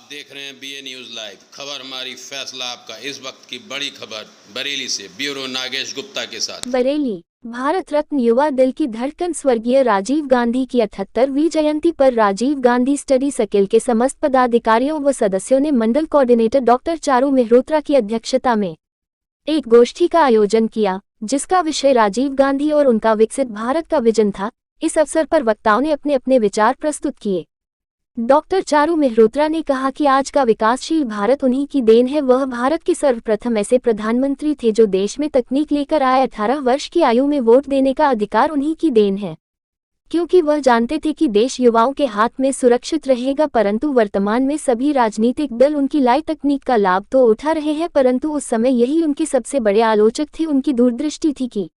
देख रहे हैं BA न्यूज़ लाइव। खबर हमारी, फैसला आपका। इस वक्त की बड़ी खबर बरेली से, ब्यूरो नागेश गुप्ता के साथ। बरेली। भारत रत्न युवा दिल की धड़कन स्वर्गीय राजीव गांधी की 78वीं जयंती पर राजीव गांधी स्टडी सर्किल के समस्त पदाधिकारियों व सदस्यों ने मंडल कोऑर्डिनेटर डॉक्टर चारू मेहरोत्रा की अध्यक्षता में एक गोष्ठी का आयोजन किया, जिसका विषय राजीव गांधी और उनका विकसित भारत का विजन था। इस अवसर पर वक्ताओं ने अपने अपने विचार प्रस्तुत किए। डॉक्टर चारू मेहरोत्रा ने कहा कि आज का विकासशील भारत उन्हीं की देन है। वह भारत के सर्वप्रथम ऐसे प्रधानमंत्री थे जो देश में तकनीक लेकर आए। 18 वर्ष की आयु में वोट देने का अधिकार उन्हीं की देन है, क्योंकि वह जानते थे कि देश युवाओं के हाथ में सुरक्षित रहेगा। परंतु वर्तमान में सभी राजनीतिक दल उनकी लाई तकनीक का लाभ तो उठा रहे हैं, परंतु उस समय यही उनके सबसे बड़े आलोचक थे। उनकी दूरदृष्टि थी कि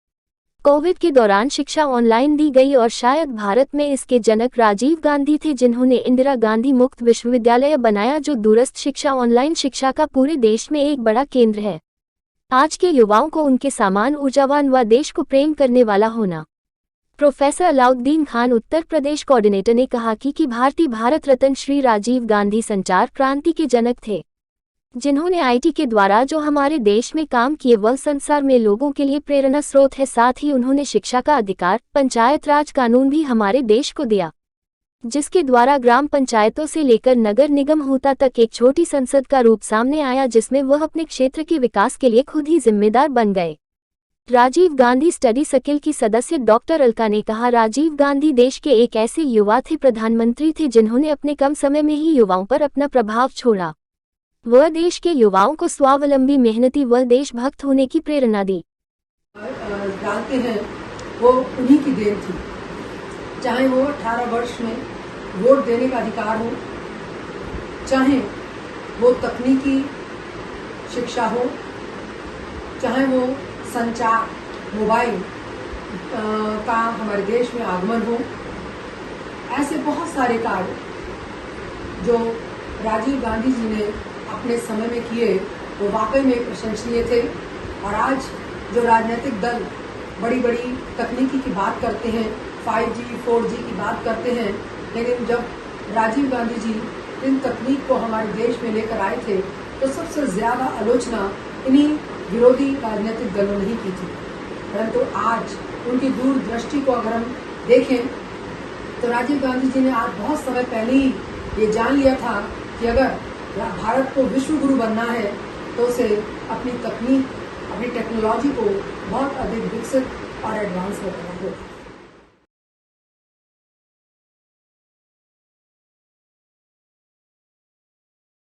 कोविड के दौरान शिक्षा ऑनलाइन दी गई और शायद भारत में इसके जनक राजीव गांधी थे, जिन्होंने इंदिरा गांधी मुक्त विश्वविद्यालय बनाया, जो दूरस्थ शिक्षा, ऑनलाइन शिक्षा का पूरे देश में एक बड़ा केंद्र है। आज के युवाओं को उनके समान ऊर्जावान व देश को प्रेम करने वाला होना। प्रोफेसर अलाउद्दीन खान, उत्तर प्रदेश कोऑर्डिनेटर, ने कहा कि भारतीय भारत रत्न श्री राजीव गांधी संचार क्रांति के जनक थे, जिन्होंने IT के द्वारा जो हमारे देश में काम किए वह संसार में लोगों के लिए प्रेरणा स्रोत है। साथ ही उन्होंने शिक्षा का अधिकार, पंचायत राज कानून भी हमारे देश को दिया, जिसके द्वारा ग्राम पंचायतों से लेकर नगर निगम होता तक एक छोटी संसद का रूप सामने आया, जिसमें वह अपने क्षेत्र के विकास के लिए खुद ही जिम्मेदार बन गए। राजीव गांधी स्टडी सर्किल की सदस्य डॉक्टर अलका ने कहा, राजीव गांधी देश के एक ऐसे युवा थे, प्रधानमंत्री थे, जिन्होंने अपने कम समय में ही युवाओं पर अपना प्रभाव छोड़ा। वह देश के युवाओं को स्वावलंबी, मेहनती व देशभक्त होने की प्रेरणा दी। जानते हैं वो उन्हीं की देन थी। चाहे वो 18 वर्ष में वोट देने का अधिकार हो, चाहे वो तकनीकी शिक्षा हो, चाहे वो संचार, मोबाइल का हमारे देश में आगमन हो, ऐसे बहुत सारे कार्य जो राजीव गांधी जी ने अपने समय में किए वो वाकई में प्रशंसनीय थे। और आज जो राजनीतिक दल बड़ी बड़ी तकनीकी की बात करते हैं, 5G 4G की बात करते हैं, लेकिन जब राजीव गांधी जी इन तकनीक को हमारे देश में लेकर आए थे तो सबसे ज़्यादा आलोचना इन्हीं विरोधी राजनीतिक दलों ने ही की थी। परंतु आज उनकी दूरदृष्टि को अगर हम देखें तो राजीव गांधी जी ने आज बहुत समय पहले ही ये जान लिया था कि अगर भारत को विश्व गुरु बनना है तो उसे अपनी तकनीक, अपनी टेक्नोलॉजी को बहुत अधिक विकसित और एडवांस करना होगा।